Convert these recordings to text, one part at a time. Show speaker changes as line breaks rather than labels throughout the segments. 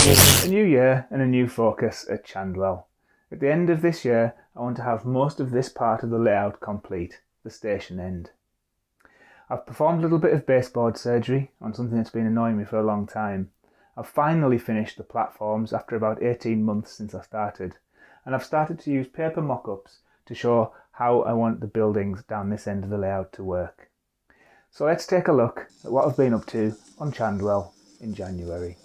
A new year and a new focus at Chandwell. At the end of this year, I want to have most of this part of the layout complete, the station end. I've performed a little bit of baseboard surgery on something that's been annoying me for a long time. I've finally finished the platforms after about 18 months since I started, and I've started to use paper mock-ups to show how I want the buildings down this end of the layout to work. So let's take a look at what I've been up to on Chandwell in January.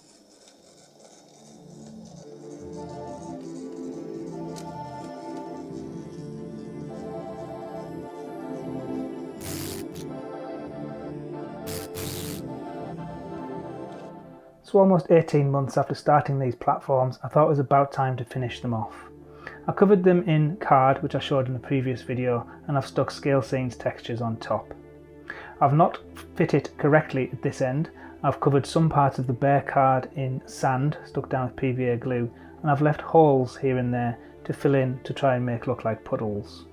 So almost 18 months after starting these platforms, I thought it was about time to finish them off. I covered them in card, which I showed in the previous video, and I've stuck Scalescenes textures on top. I've not fit it correctly at this end. I've covered some parts of the bare card in sand, stuck down with PVA glue, and I've left holes here and there to fill in to try and make look like puddles.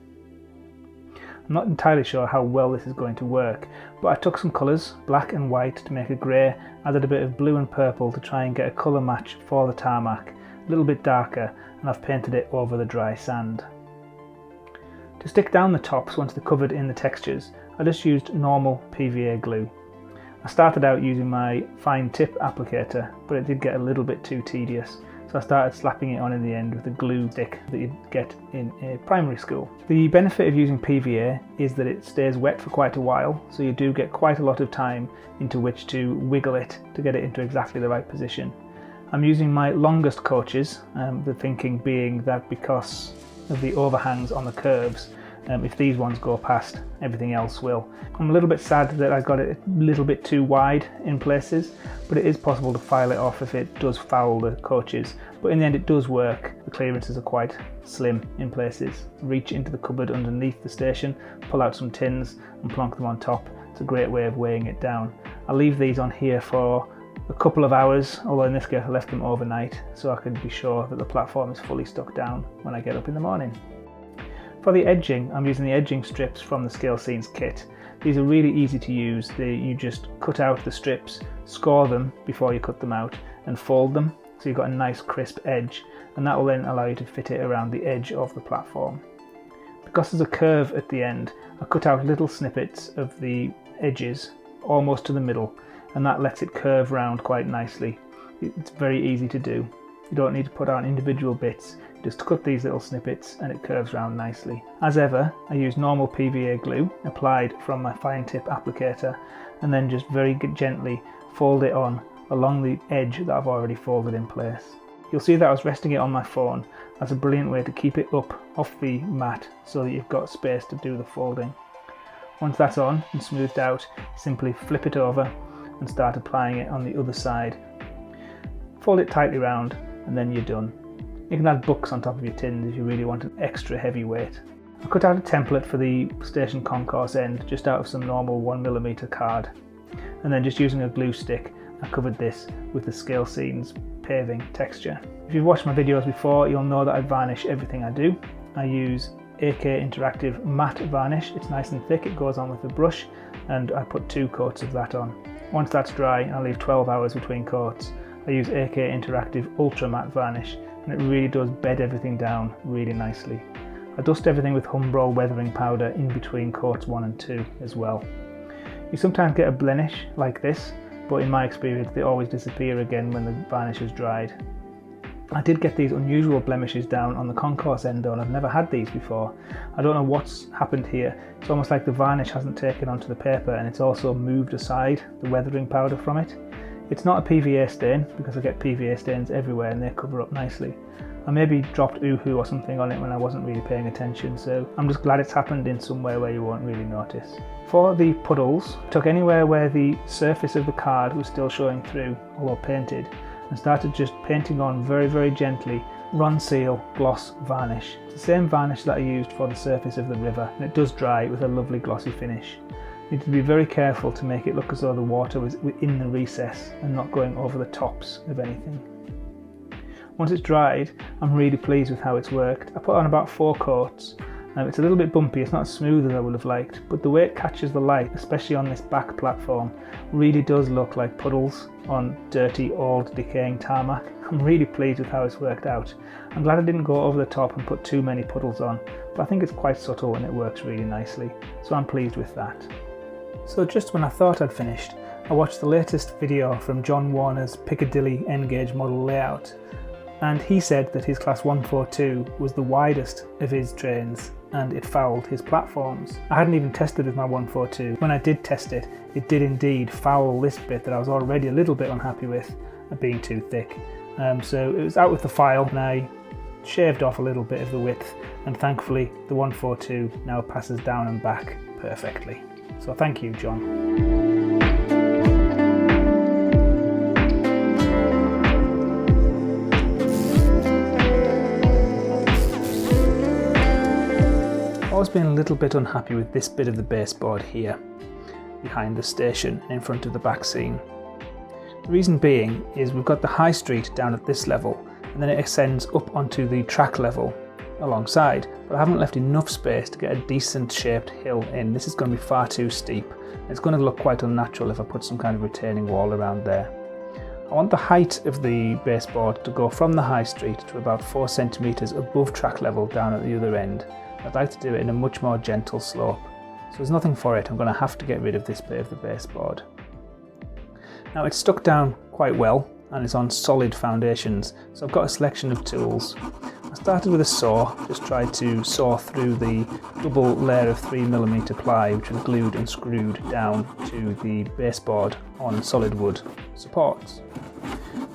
I'm not entirely sure how well this is going to work, but I took some colours, black and white to make a grey, added a bit of blue and purple to try and get a colour match for the tarmac, a little bit darker, and I've painted it over the dry sand. To stick down the tops once they're covered in the textures, I just used normal PVA glue. I started out using my fine tip applicator, but it did get a little bit too tedious, so I started slapping it on in the end with a glue stick that you'd get in a primary school. The benefit of using PVA is that it stays wet for quite a while, so you do get quite a lot of time into which to wiggle it to get it into exactly the right position. I'm using my longest coaches, the thinking being that because of the overhangs on the curves, if these ones go past, everything else will. I'm a little bit sad that I got it a little bit too wide in places, but it is possible to file it off if it does foul the coaches. But in the end it does work. The clearances are quite slim in places. Reach into the cupboard underneath the station, pull out some tins and plonk them on top. It's a great way of weighing it down. I'll leave these on here for a couple of hours, although in this case I left them overnight so I can be sure that the platform is fully stuck down when I get up in the morning. For the edging, I'm using the edging strips from the Scalescenes kit. These are really easy to use. You just cut out the strips, score them before you cut them out, and fold them so you've got a nice crisp edge, and that will then allow you to fit it around the edge of the platform. Because there's a curve at the end, I cut out little snippets of the edges almost to the middle, and that lets it curve round quite nicely. It's very easy to do. You don't need to put out individual bits, just cut these little snippets and it curves round nicely. As ever, I use normal PVA glue applied from my fine tip applicator and then just very gently fold it on along the edge that I've already folded in place. You'll see that I was resting it on my phone. That's a brilliant way to keep it up off the mat so that you've got space to do the folding. Once that's on and smoothed out, simply flip it over and start applying it on the other side. Fold it tightly round and then you're done. You can add books on top of your tins if you really want an extra heavy weight. I cut out a template for the station concourse end just out of some normal 1mm card, and then just using a glue stick I covered this with the Scalescenes paving texture. If you've watched my videos before, you'll know that I varnish everything I do. I use AK Interactive matte varnish. It's nice and thick, it goes on with the brush, and I put 2 coats of that on. Once that's dry, I'll leave 12 hours between coats. I use AK Interactive Ultra Matte Varnish, and it really does bed everything down really nicely. I dust everything with Humbrol weathering powder in between coats 1 and 2 as well. You sometimes get a blemish like this, but in my experience they always disappear again when the varnish is dried. I did get these unusual blemishes down on the concourse end though, and I've never had these before. I don't know what's happened here. It's almost like the varnish hasn't taken onto the paper and it's also moved aside the weathering powder from it. It's not a PVA stain because I get PVA stains everywhere and they cover up nicely. I maybe dropped Oohoo or something on it when I wasn't really paying attention, so I'm just glad it's happened in somewhere where you won't really notice. For the puddles, I took anywhere where the surface of the card was still showing through, although painted, and started just painting on very, very gently Ronseal Gloss Varnish. It's the same varnish that I used for the surface of the river, and it does dry with a lovely glossy finish. You need to be very careful to make it look as though the water was within the recess and not going over the tops of anything. Once it's dried, I'm really pleased with how it's worked. I put on about 4 coats It's a little bit bumpy, it's not as smooth as I would have liked, but the way it catches the light, especially on this back platform, really does look like puddles on dirty, old, decaying tarmac. I'm really pleased with how it's worked out. I'm glad I didn't go over the top and put too many puddles on, but I think it's quite subtle and it works really nicely, so I'm pleased with that. So just when I thought I'd finished, I watched the latest video from John Warner's Piccadilly N-gauge model layout, and he said that his class 142 was the widest of his trains and it fouled his platforms. I hadn't even tested with my 142. When I did test it, it did indeed foul this bit that I was already a little bit unhappy with being too thick. So it was out with the file and I shaved off a little bit of the width, and thankfully the 142 now passes down and back perfectly. So thank you, John. I've always been a little bit unhappy with this bit of the baseboard here, behind the station and in front of the back scene. The reason being is we've got the high street down at this level, and then it extends up onto the track level alongside, but I haven't left enough space to get a decent shaped hill in. This is going to be far too steep. It's going to look quite unnatural if I put some kind of retaining wall around there. I want the height of the baseboard to go from the high street to about 4 centimetres above track level down at the other end. I'd like to do it in a much more gentle slope. So there's nothing for it, I'm going to have to get rid of this bit of the baseboard. Now it's stuck down quite well and it's on solid foundations, so I've got a selection of tools. I started with a saw, just tried to saw through the double layer of 3mm ply which was glued and screwed down to the baseboard on solid wood supports.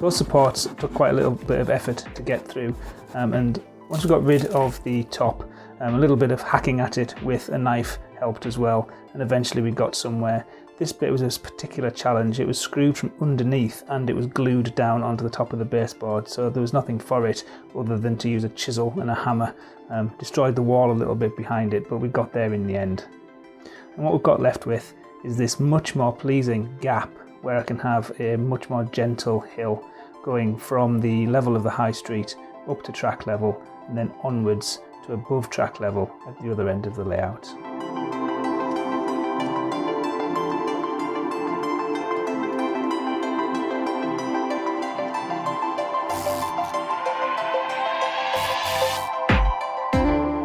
Those supports took quite a little bit of effort to get through, and once we got rid of the top, a little bit of hacking at it with a knife helped as well, and eventually we got somewhere. This bit was a particular challenge. It was screwed from underneath and it was glued down onto the top of the baseboard, so there was nothing for it other than to use a chisel and a hammer. Destroyed the wall a little bit behind it, but we got there in the end. And what we've got left with is this much more pleasing gap where I can have a much more gentle hill going from the level of the high street up to track level and then onwards to above track level at the other end of the layout.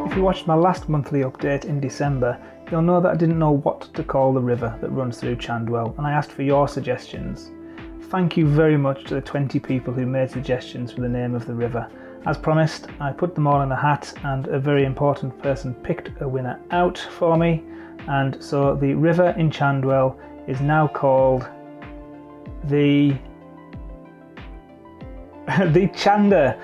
If you watched my last monthly update in December, you'll know that I didn't know what to call the river that runs through Chandwell, and I asked for your suggestions. Thank you very much to the 20 people who made suggestions for the name of the river. As promised, I put them all in a hat and a very important person picked a winner out for me, and so the river in Chandwell is now called the Chander.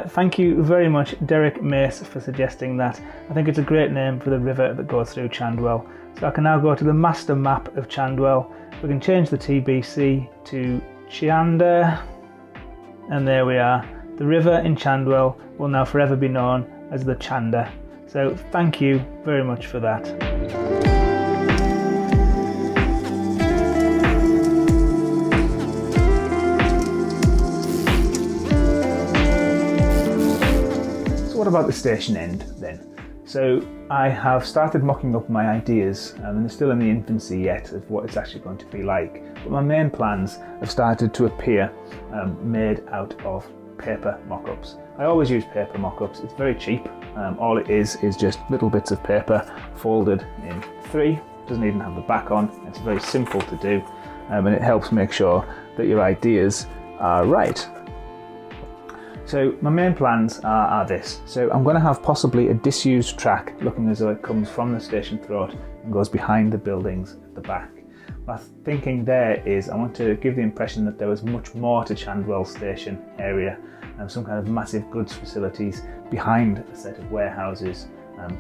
Thank you very much, Derek Mace, for suggesting that. I think it's a great name for the river that goes through Chandwell. So I can now go to the master map of Chandwell. We can change the TBC to Chander, and there we are. The river in Chandwell will now forever be known as the Chander. So thank you very much for that. What about the station end then? So I have started mocking up my ideas, and they're still in the infancy yet of what it's actually going to be like. But my main plans have started to appear made out of paper mock-ups. I always use paper mock-ups. It's very cheap. All it is just little bits of paper folded in 3. Doesn't even have the back on. It's very simple to do, and it helps make sure that your ideas are right. So my main plans are this. So I'm going to have possibly a disused track looking as though it comes from the station throat and goes behind the buildings at the back. My thinking there is I want to give the impression that there was much more to Chandwell station area, and some kind of massive goods facilities behind a set of warehouses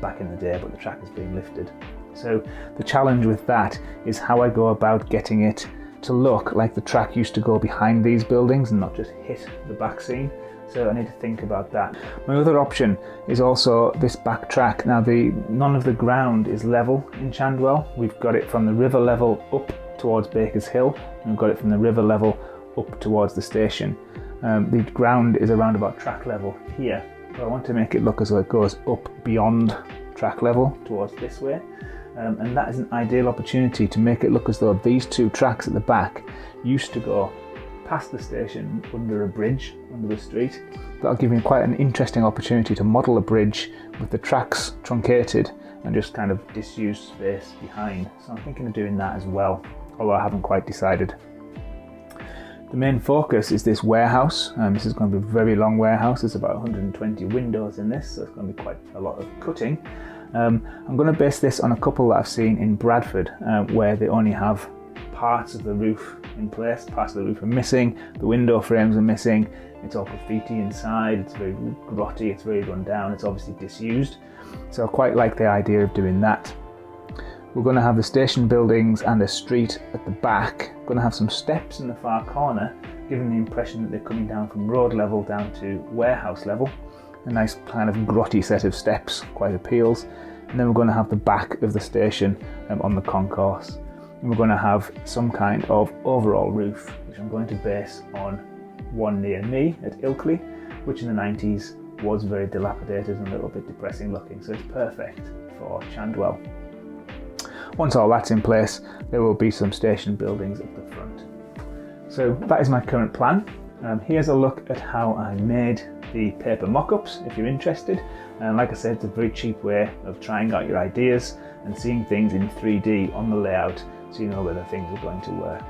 back in the day, but the track is being lifted. So the challenge with that is how I go about getting it to look like the track used to go behind these buildings and not just hit the back scene. So I need to think about that. My other option is also this back track. Now none of the ground is level in Chandwell. We've got it from the river level up towards Baker's Hill, and we've got it from the river level up towards the station. The ground is around about track level here. So I want to make it look as though it goes up beyond track track level towards this way. And that is an ideal opportunity to make it look as though these two tracks at the back used to go past the station under a bridge under the street. That'll give me quite an interesting opportunity to model a bridge with the tracks truncated and just kind of disused space behind. So I'm thinking of doing that as well, although I haven't quite decided. The main focus is this warehouse. This is going to be a very long warehouse. There's about 120 windows in this, so it's going to be quite a lot of cutting. I'm going to base this on a couple that I've seen in Bradford, where they only have parts of the roof in place. Parts of the roof are missing, the window frames are missing, it's all graffiti inside, it's very grotty, it's very run down, it's obviously disused. So I quite like the idea of doing that. We're going to have the station buildings and a street at the back. We're going to have some steps in the far corner, giving the impression that they're coming down from road level down to warehouse level. A nice kind of grotty set of steps, quite appeals. And then we're going to have the back of the station on the concourse. And we're going to have some kind of overall roof, which I'm going to base on one near me at Ilkley, which in the 90s was very dilapidated and a little bit depressing looking. So it's perfect for Chandwell. Once all that's in place, there will be some station buildings at the front. So that is my current plan. Here's a look at how I made the paper mock-ups if you're interested. And like I said, it's a very cheap way of trying out your ideas and seeing things in 3D on the layout so you know whether things are going to work.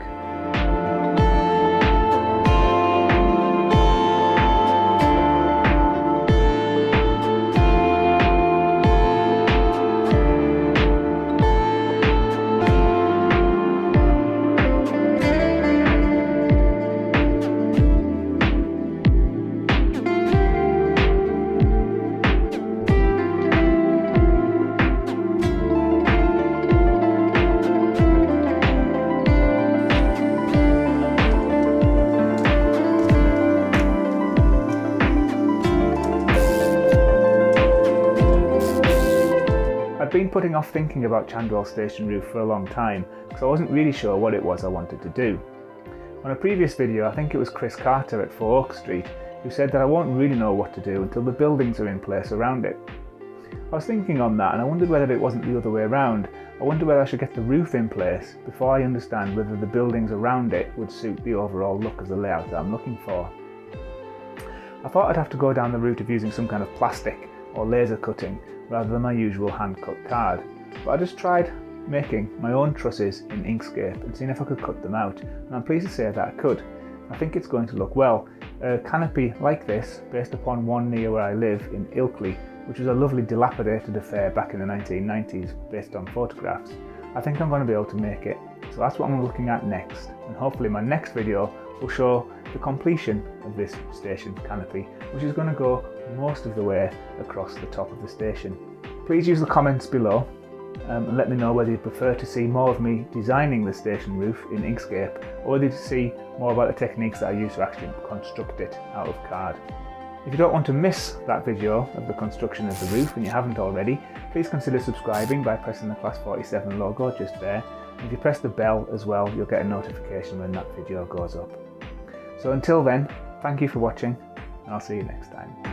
I've been putting off thinking about Chandwell station roof for a long time because I wasn't really sure what it was I wanted to do. On a previous video, I think it was Chris Carter at 4 Oak Street, who said that I won't really know what to do until the buildings are in place around it. I was thinking on that and I wondered whether it wasn't the other way around. I wondered whether I should get the roof in place before I understand whether the buildings around it would suit the overall look of the layout that I'm looking for. I thought I'd have to go down the route of using some kind of plastic or laser cutting rather than my usual hand-cut card, but I just tried making my own trusses in Inkscape and seeing if I could cut them out, and I'm pleased to say that I could. I think it's going to look well. A canopy like this, based upon one near where I live in Ilkley, which was a lovely dilapidated affair back in the 1990s based on photographs, I think I'm going to be able to make it. So that's what I'm looking at next, and hopefully my next video will show the completion of this station canopy, which is going to go most of the way across the top of the station. Please use the comments below and let me know whether you prefer to see more of me designing the station roof in Inkscape or whether to see more about the techniques that I use to actually construct it out of card. If you don't want to miss that video of the construction of the roof and you haven't already, please consider subscribing by pressing the Class 47 logo just there. And if you press the bell as well, you'll get a notification when that video goes up. So until then, thank you for watching and I'll see you next time.